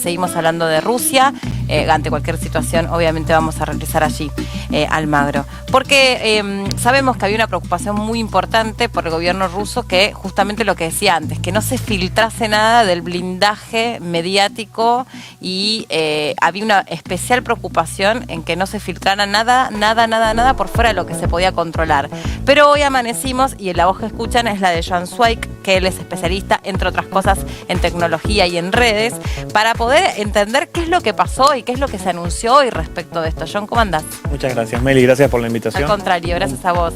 seguimos hablando de Rusia. Ante cualquier situación, obviamente vamos a regresar allí, Almagro. Porque sabemos que había una preocupación muy importante por el gobierno ruso, que justamente lo que decía antes, que no se filtrase nada del blindaje mediático y había una especial preocupación en que no se filtrara nada por fuera de lo que se podía controlar. Pero hoy amanecimos y la voz que escuchan es la de Joan Zweig, que él es especialista, entre otras cosas, en tecnología y en redes, para poder entender qué es lo que pasó y qué es lo que se anunció hoy respecto de esto. John, ¿cómo andás? Muchas gracias, Meli, gracias por la invitación. Al contrario, gracias a vos.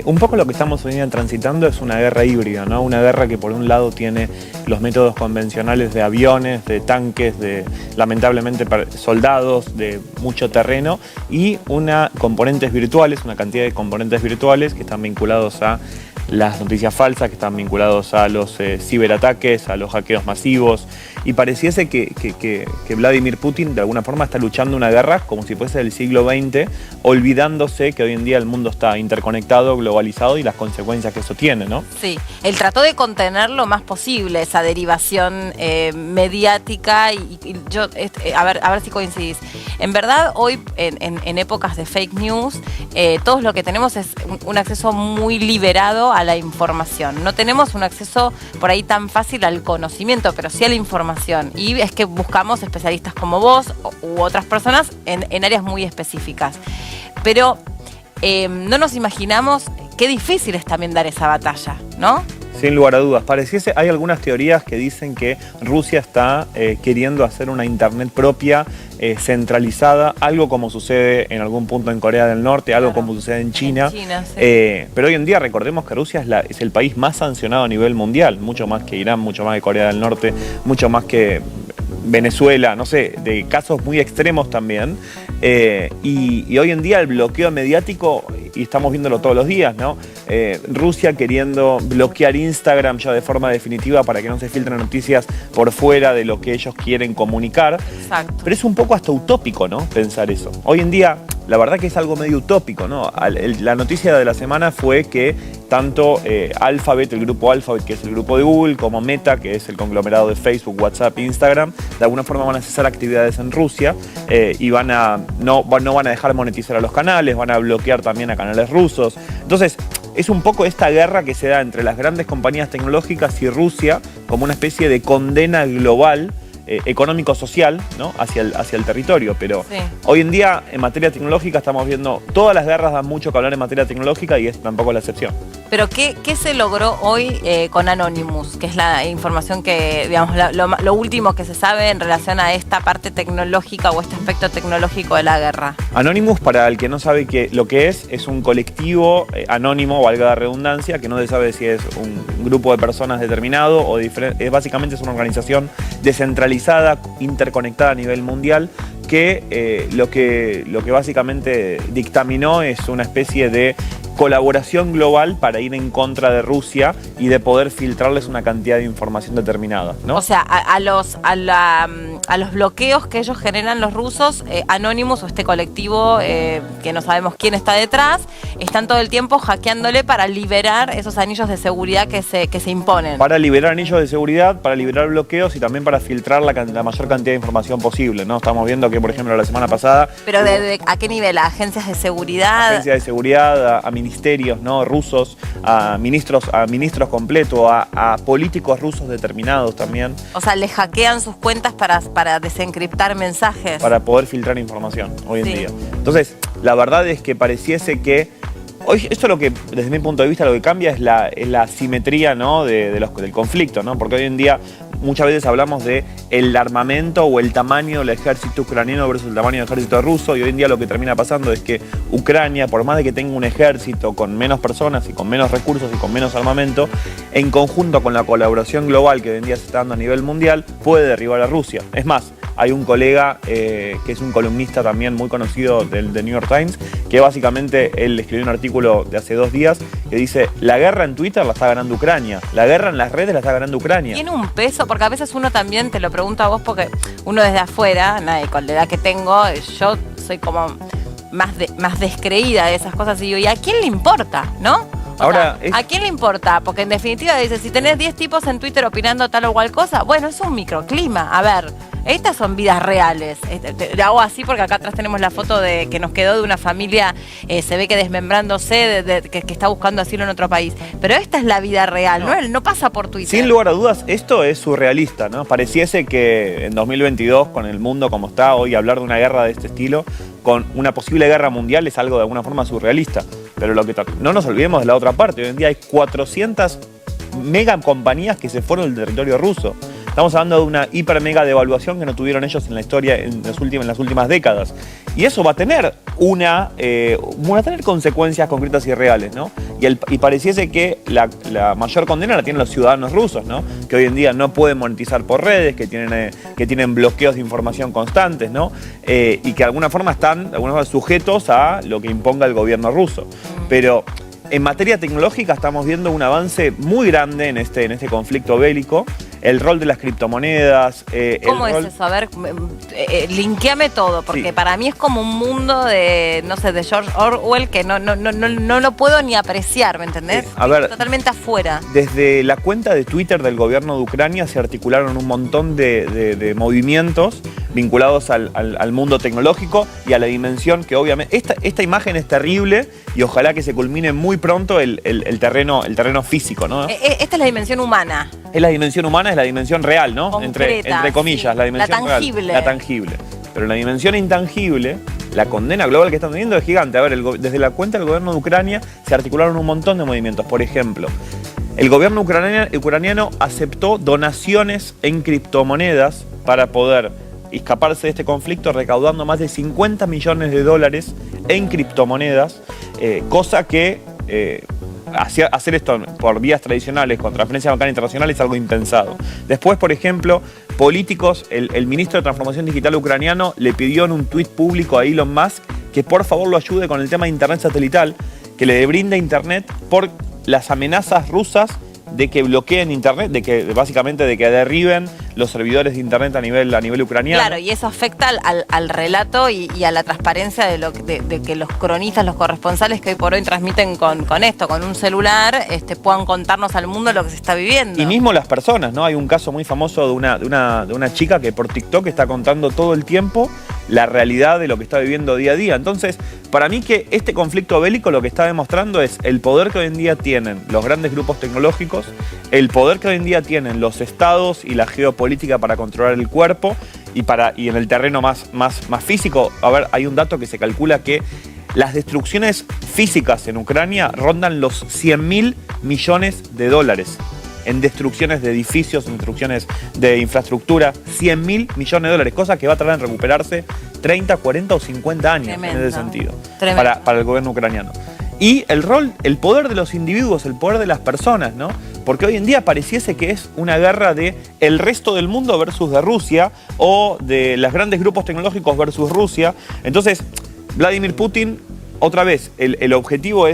Un poco lo que estamos hoy día transitando es una guerra híbrida, ¿no? Una guerra que por un lado tiene los métodos convencionales de aviones, de tanques, de lamentablemente soldados, de mucho terreno, y una cantidad de componentes virtuales que están vinculados a las noticias falsas, que están vinculados a los ciberataques, a los hackeos masivos, y pareciese que Vladimir Putin de alguna forma está luchando una guerra como si fuese del siglo XX, olvidándose que hoy en día el mundo está interconectado, globalizado y las consecuencias que eso tiene, ¿no? Sí, él trató de contener lo más posible esa derivación mediática y yo, a ver si coincidís. En verdad, hoy en épocas de fake news, todos lo que tenemos es un acceso muy liberado a la información. No tenemos un acceso por ahí tan fácil al conocimiento, pero sí a la información. Y es que buscamos especialistas como vos u otras personas en áreas muy específicas. Pero no nos imaginamos qué difícil es también dar esa batalla, ¿no? Sin lugar a dudas. Hay algunas teorías que dicen que Rusia está queriendo hacer una internet propia, centralizada, algo como sucede en algún punto en Corea del Norte, algo como sucede en China. Sí. Pero hoy en día recordemos que Rusia es el país más sancionado a nivel mundial, mucho más que Irán, mucho más que Corea del Norte, mucho más que Venezuela, no sé, de casos muy extremos también. Y hoy en día el bloqueo mediático, y estamos viéndolo todos los días, ¿no? Rusia queriendo bloquear Instagram ya de forma definitiva para que no se filtren noticias por fuera de lo que ellos quieren comunicar. Exacto. Pero es un poco hasta utópico, ¿no? Pensar eso. Hoy en día, la verdad que es algo medio utópico, ¿no? La noticia de la semana fue que tanto Alphabet, el grupo Alphabet, que es el grupo de Google, como Meta, que es el conglomerado de Facebook, WhatsApp e Instagram, de alguna forma van a cesar actividades en Rusia y no van a dejar monetizar a los canales, van a bloquear también a canales rusos. Entonces, es un poco esta guerra que se da entre las grandes compañías tecnológicas y Rusia como una especie de condena global económico-social, ¿no? hacia el territorio, pero sí. Hoy en día en materia tecnológica estamos viendo, todas las guerras dan mucho que hablar en materia tecnológica y es tampoco la excepción. Pero ¿qué se logró hoy con Anonymous? Que es la información que, digamos, lo último que se sabe en relación a esta parte tecnológica o este aspecto tecnológico de la guerra. Anonymous, para el que no sabe lo que es un colectivo anónimo, valga la redundancia, que no se sabe si es un grupo de personas determinado o diferente, básicamente es una organización descentralizada, interconectada a nivel mundial, que lo que básicamente dictaminó es una especie de colaboración global para ir en contra de Rusia y de poder filtrarles una cantidad de información determinada, ¿no? O sea, a los bloqueos que ellos generan los rusos, Anonymous o este colectivo que no sabemos quién está detrás, están todo el tiempo hackeándole para liberar esos anillos de seguridad que se imponen. Para liberar anillos de seguridad, para liberar bloqueos y también para filtrar la mayor cantidad de información posible, ¿no? Estamos viendo que, por ejemplo, la semana pasada... ¿Pero a qué nivel? ¿A agencias de seguridad? Agencias de seguridad, a ministerios, ¿no? Rusos, a ministros completos, a políticos rusos determinados también. O sea, le hackean sus cuentas para desencriptar mensajes. Para poder filtrar información hoy en día. Entonces, la verdad es que pareciese que hoy, esto lo que, desde mi punto de vista, lo que cambia es la simetría, ¿no? del conflicto, ¿no? Porque hoy en día muchas veces hablamos de el armamento o el tamaño del ejército ucraniano versus el tamaño del ejército ruso, y hoy en día lo que termina pasando es que Ucrania, por más de que tenga un ejército con menos personas y con menos recursos y con menos armamento, en conjunto con la colaboración global que hoy en día se está dando a nivel mundial, puede derribar a Rusia. Es más, hay un colega que es un columnista también muy conocido del New York Times, que básicamente él escribió un artículo de hace 2 días que dice: la guerra en Twitter la está ganando Ucrania, la guerra en las redes la está ganando Ucrania. ¿Tiene un peso? Porque a veces uno también, te lo pregunto a vos, porque uno desde afuera, con la edad que tengo, yo soy como más descreída de esas cosas y digo, ¿y a quién le importa, no? Ahora, ¿a quién le importa? Porque en definitiva dice, si tenés 10 tipos en Twitter opinando tal o cual cosa, bueno, es un microclima. A ver, Estas son vidas reales. Te hago así porque acá atrás tenemos la foto de que nos quedó de una familia, se ve que desmembrándose, que está buscando asilo en otro país. Pero esta es la vida real, no pasa por Twitter. Sin lugar a dudas, esto es surrealista, ¿no? Pareciese que en 2022, con el mundo como está hoy, hablar de una guerra de este estilo, con una posible guerra mundial, es algo de alguna forma surrealista. Pero no nos olvidemos de la otra parte. Hoy en día hay 400 mega compañías que se fueron del territorio ruso. Estamos hablando de una hiper mega devaluación que no tuvieron ellos en la historia en las últimas décadas. Y eso va a tener tener consecuencias concretas y reales, ¿no? Y pareciese que la mayor condena la tienen los ciudadanos rusos, ¿no? Que hoy en día no pueden monetizar por redes, que tienen bloqueos de información constantes, ¿no? Y que de alguna forma están sujetos a lo que imponga el gobierno ruso. Pero en materia tecnológica estamos viendo un avance muy grande en este conflicto bélico. El rol de las criptomonedas. ¿Cómo es eso? A ver, linkeame todo, porque para mí es como un mundo de, no sé, de George Orwell que no lo puedo ni apreciar, ¿me entendés? A ver, totalmente afuera. Desde la cuenta de Twitter del gobierno de Ucrania se articularon un montón de movimientos vinculados al mundo tecnológico y a la dimensión que obviamente... Esta imagen es terrible y ojalá que se culmine muy pronto el terreno físico, ¿no? Esta es la dimensión humana. Es la dimensión humana, es la dimensión real, ¿no? Concreta, entre comillas, sí. La dimensión la tangible. Real, la tangible. Pero la dimensión intangible, la condena global que están teniendo es gigante. A ver, desde la cuenta del gobierno de Ucrania se articularon un montón de movimientos. Por ejemplo, el gobierno ucraniano aceptó donaciones en criptomonedas para poder escaparse de este conflicto, recaudando más de 50 millones de dólares en criptomonedas, cosa que hacer esto por vías tradicionales con transferencia bancaria internacional es algo impensado. Después, por ejemplo, políticos, el ministro de Transformación Digital ucraniano le pidió en un tuit público a Elon Musk que por favor lo ayude con el tema de internet satelital, que le brinde internet por las amenazas rusas de que bloqueen internet, de que derriben los servidores de internet a nivel ucraniano. Claro, y eso afecta al relato y a la transparencia de que los cronistas, los corresponsales que hoy por hoy transmiten con un celular, puedan contarnos al mundo lo que se está viviendo. Y mismo las personas, ¿no? Hay un caso muy famoso de una chica que por TikTok está contando todo el tiempo la realidad de lo que está viviendo día a día. Entonces, para mí que este conflicto bélico lo que está demostrando es el poder que hoy en día tienen los grandes grupos tecnológicos, el poder que hoy en día tienen los estados y la geopolítica para controlar el cuerpo y en el terreno más físico. A ver, hay un dato que se calcula que las destrucciones físicas en Ucrania rondan los 100.000 millones de dólares. En destrucciones de edificios, en destrucciones de infraestructura, 100.000 millones de dólares, cosa que va a tardar en recuperarse 30, 40 o 50 años. Tremendo. En ese sentido, para el gobierno ucraniano. Y el poder de los individuos, el poder de las personas, ¿no? Porque hoy en día pareciese que es una guerra de el resto del mundo versus de Rusia o de los grandes grupos tecnológicos versus Rusia. Entonces, Vladimir Putin... Otra vez, si el objetivo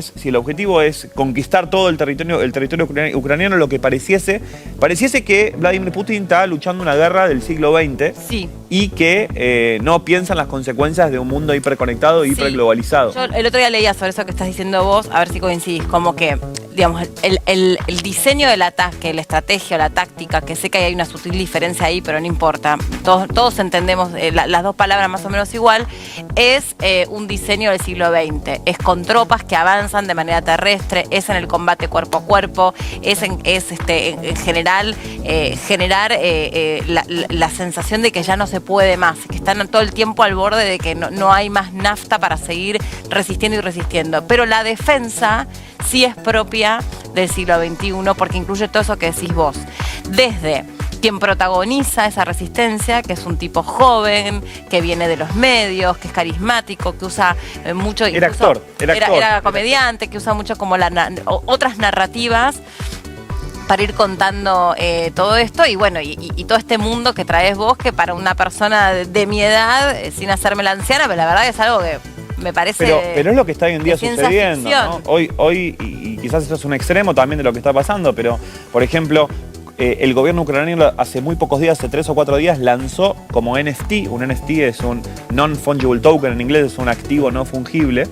es conquistar todo el territorio ucraniano, lo que pareciese que Vladimir Putin está luchando una guerra del siglo XX. Sí. Y que no piensa en las consecuencias de un mundo hiperconectado y hiperglobalizado. Yo el otro día leía sobre eso que estás diciendo vos, a ver si coincidís, como que, digamos, el diseño del ataque, la estrategia, la táctica, que sé que hay una sutil diferencia ahí, pero no importa, todos entendemos las dos palabras más o menos igual, es un diseño del siglo XX. Es con tropas que avanzan de manera terrestre, es en el combate cuerpo a cuerpo, en general generar la sensación de que ya no se puede más, que están todo el tiempo al borde de que no hay más nafta para seguir resistiendo y resistiendo. Pero la defensa sí es propia del siglo XXI porque incluye todo eso que decís vos. Desde quien protagoniza esa resistencia, que es un tipo joven, que viene de los medios, que es carismático, que usa mucho... Era actor. Era comediante, que usa mucho como otras narrativas para ir contando todo esto y bueno, y todo este mundo que traes vos, que para una persona de mi edad, sin hacerme la anciana, pero la verdad es algo que me parece... Pero es lo que está hoy en día sucediendo, ¿no? Hoy, y quizás eso es un extremo también de lo que está pasando, pero, por ejemplo, el gobierno ucraniano hace muy pocos días, hace 3 o 4 días, lanzó como NFT, un NFT es un non-fungible token, en inglés es un activo no fungible,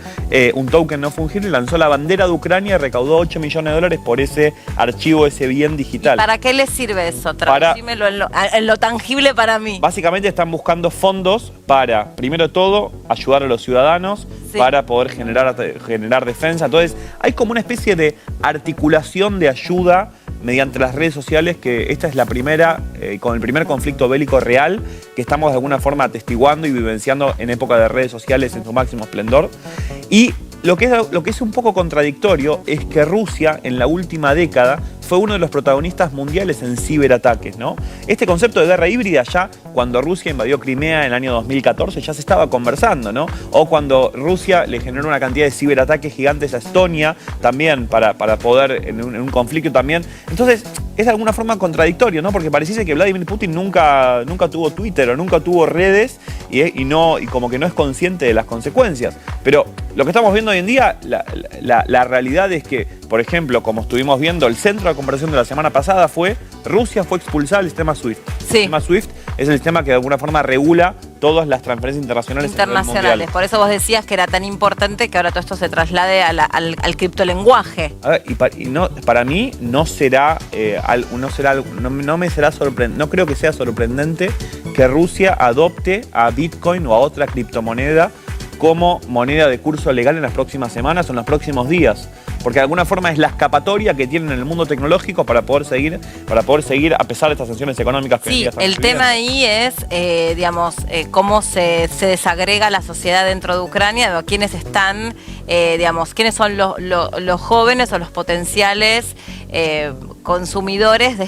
un token no fungible, lanzó la bandera de Ucrania y recaudó 8 millones de dólares por ese archivo, ese bien digital. ¿Y para qué les sirve eso? Traducímelo en lo tangible para mí. Básicamente están buscando fondos para, primero de todo, ayudar a los ciudadanos, sí, para poder generar defensa. Entonces, hay como una especie de articulación de ayuda mediante las redes sociales, que esta es la primera, con el primer conflicto bélico real que estamos de alguna forma atestiguando y vivenciando en época de redes sociales en su máximo esplendor. Y lo que es un poco contradictorio es que Rusia en la última década fue uno de los protagonistas mundiales en ciberataques, ¿no? Este concepto de guerra híbrida ya cuando Rusia invadió Crimea en el año 2014 ya se estaba conversando, ¿no? O cuando Rusia le generó una cantidad de ciberataques gigantes a Estonia también para poder en un conflicto también. Entonces es de alguna forma contradictorio, ¿no? Porque pareciese que Vladimir Putin nunca tuvo Twitter o nunca tuvo redes y como que no es consciente de las consecuencias. Pero lo que estamos viendo hoy en día, la realidad es que, por ejemplo, como estuvimos viendo, el centro de conversación de la semana pasada fue Rusia fue expulsada del sistema SWIFT. Sí. El sistema SWIFT es el sistema que de alguna forma regula todas las transferencias internacionales. Por eso vos decías que era tan importante que ahora todo esto se traslade al criptolenguaje. A ver, para mí no creo que sea sorprendente que Rusia adopte a Bitcoin o a otra criptomoneda como moneda de curso legal en las próximas semanas o en los próximos días. Porque de alguna forma es la escapatoria que tienen en el mundo tecnológico para poder seguir a pesar de estas sanciones económicas que sí, el tema ahí es, cómo se desagrega la sociedad dentro de Ucrania, o quiénes están, quiénes son los jóvenes o los potenciales consumidores de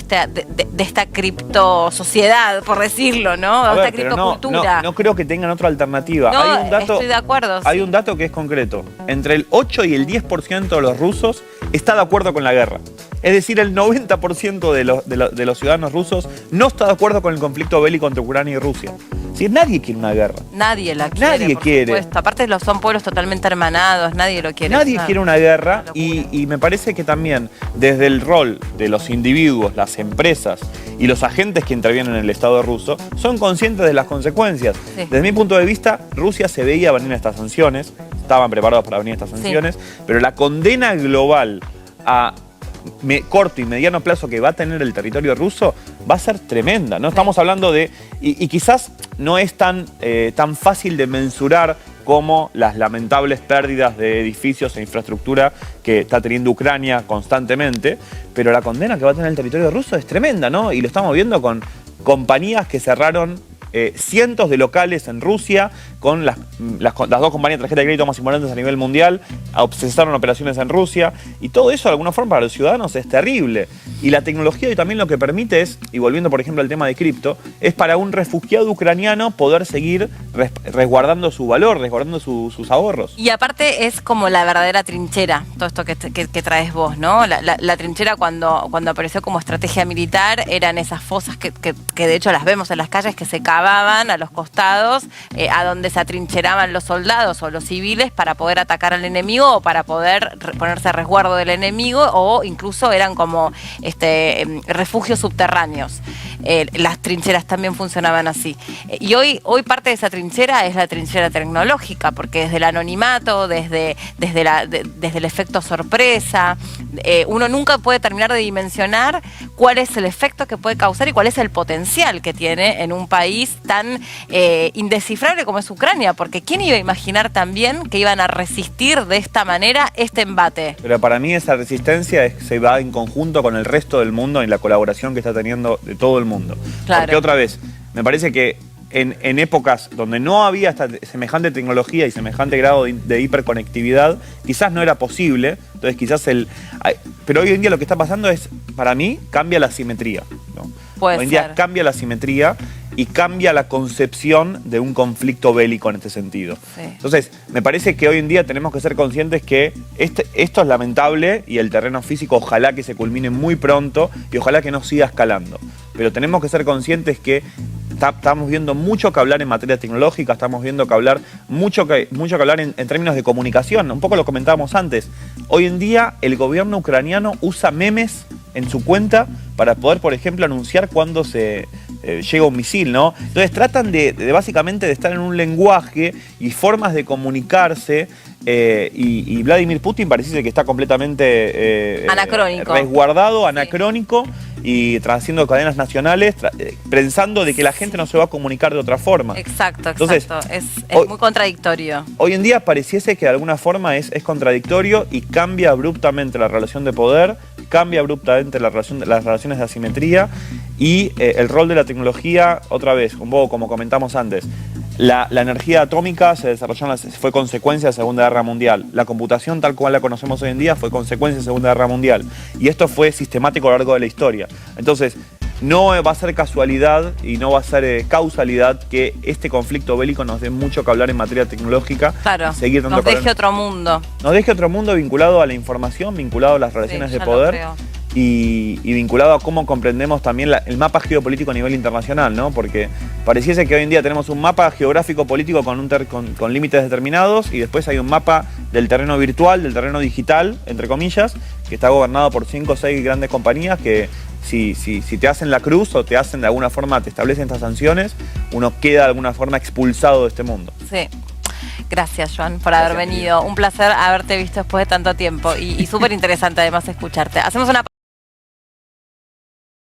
esta criptosociedad, por decirlo, ¿no? De esta criptocultura. No creo que tengan otra alternativa. No, estoy de acuerdo. Hay un dato que es concreto. Entre el 8 y el 10% de los rusos está de acuerdo con la guerra. Es decir, el 90% de los ciudadanos rusos no está de acuerdo con el conflicto bélico entre Ucrania y Rusia. Si nadie quiere una guerra. Nadie la quiere. Nadie quiere. Supuesto. Aparte son pueblos totalmente hermanados, nadie lo quiere. Nadie quiere una guerra y me parece que también desde el rol de los individuos, las empresas y los agentes que intervienen en el Estado ruso son conscientes de las consecuencias. Sí. Desde mi punto de vista, Rusia se veía venir estas sanciones, estaban preparados para venir estas sanciones, sí, pero la condena global a corto y mediano plazo que va a tener el territorio ruso va a ser tremenda, ¿no? Estamos hablando de... Y quizás no es tan fácil de mensurar como las lamentables pérdidas de edificios e infraestructura que está teniendo Ucrania constantemente, pero la condena que va a tener el territorio ruso es tremenda, ¿no? Y lo estamos viendo con compañías que cerraron cientos de locales en Rusia, con las dos compañías de tarjeta de crédito más importantes a nivel mundial, cesaron operaciones en Rusia, y todo eso de alguna forma para los ciudadanos es terrible. Y la tecnología hoy también lo que permite es, y volviendo por ejemplo al tema de cripto, es para un refugiado ucraniano poder seguir resguardando su valor, resguardando sus ahorros. Y aparte es como la verdadera trinchera, todo esto que traes vos, ¿no? La trinchera cuando apareció como estrategia militar eran esas fosas que de hecho las vemos en las calles, que se cavaban a los costados, a donde se atrincheraban los soldados o los civiles para poder atacar al enemigo o para poder ponerse a resguardo del enemigo, o incluso eran como refugios subterráneos. Las trincheras también funcionaban así. Y hoy parte de esa trinchera es la trinchera tecnológica, porque desde el anonimato, desde el efecto sorpresa, uno nunca puede terminar de dimensionar cuál es el efecto que puede causar y cuál es el potencial que tiene en un país tan indescifrable como es Ucrania, porque ¿quién iba a imaginar también que iban a resistir de esta manera este embate? Pero para mí esa resistencia se va en conjunto con el resto del mundo y la colaboración que está teniendo de todo el mundo. Claro. Porque otra vez, me parece que en épocas donde no había esta semejante tecnología y semejante grado de hiperconectividad, quizás no era posible. Entonces quizás pero hoy en día lo que está pasando es, para mí, cambia la simetría, ¿no? Hoy en día cambia la simetría y cambia la concepción de un conflicto bélico en este sentido. Sí. Entonces, me parece que hoy en día tenemos que ser conscientes que esto es lamentable y el terreno físico ojalá que se culmine muy pronto y ojalá que no siga escalando. Pero tenemos que ser conscientes que estamos viendo mucho que hablar en materia tecnológica, estamos viendo que hablar mucho que hablar en términos de comunicación. Un poco lo comentábamos antes. Hoy en día el gobierno ucraniano usa memes en su cuenta para poder, por ejemplo, anunciar cuándo se llega un misil, ¿no? Entonces tratan de básicamente de estar en un lenguaje y formas de comunicarse y Vladimir Putin parece que está completamente anacrónico, resguardado, anacrónico y haciendo cadenas nacionales, pensando de que la gente no se va a comunicar de otra forma. Exacto, Entonces, es muy contradictorio. Hoy en día pareciese que de alguna forma es contradictorio y cambia abruptamente la relación de poder, cambia abruptamente las relaciones de asimetría y el rol de la tecnología, otra vez, un poco como comentamos antes. La energía atómica se desarrolló, fue consecuencia de la Segunda Guerra Mundial. La computación tal cual la conocemos hoy en día fue consecuencia de la Segunda Guerra Mundial. Y esto fue sistemático a lo largo de la historia. Entonces, no va a ser casualidad y no va a ser causalidad que este conflicto bélico nos dé mucho que hablar en materia tecnológica. Claro, seguir dando nos deje otro mundo. Nos deje otro mundo vinculado a la información, vinculado a las relaciones de poder. Y vinculado a cómo comprendemos también el mapa geopolítico a nivel internacional, ¿no? Porque pareciese que hoy en día tenemos un mapa geográfico político con límites determinados y después hay un mapa del terreno virtual, del terreno digital, entre comillas, que está gobernado por 5 o 6 grandes compañías que si te hacen la cruz o te hacen de alguna forma, te establecen estas sanciones, uno queda de alguna forma expulsado de este mundo. Sí. Gracias, Joan, por haber venido. Un placer haberte visto después de tanto tiempo y súper interesante además escucharte. Hacemos una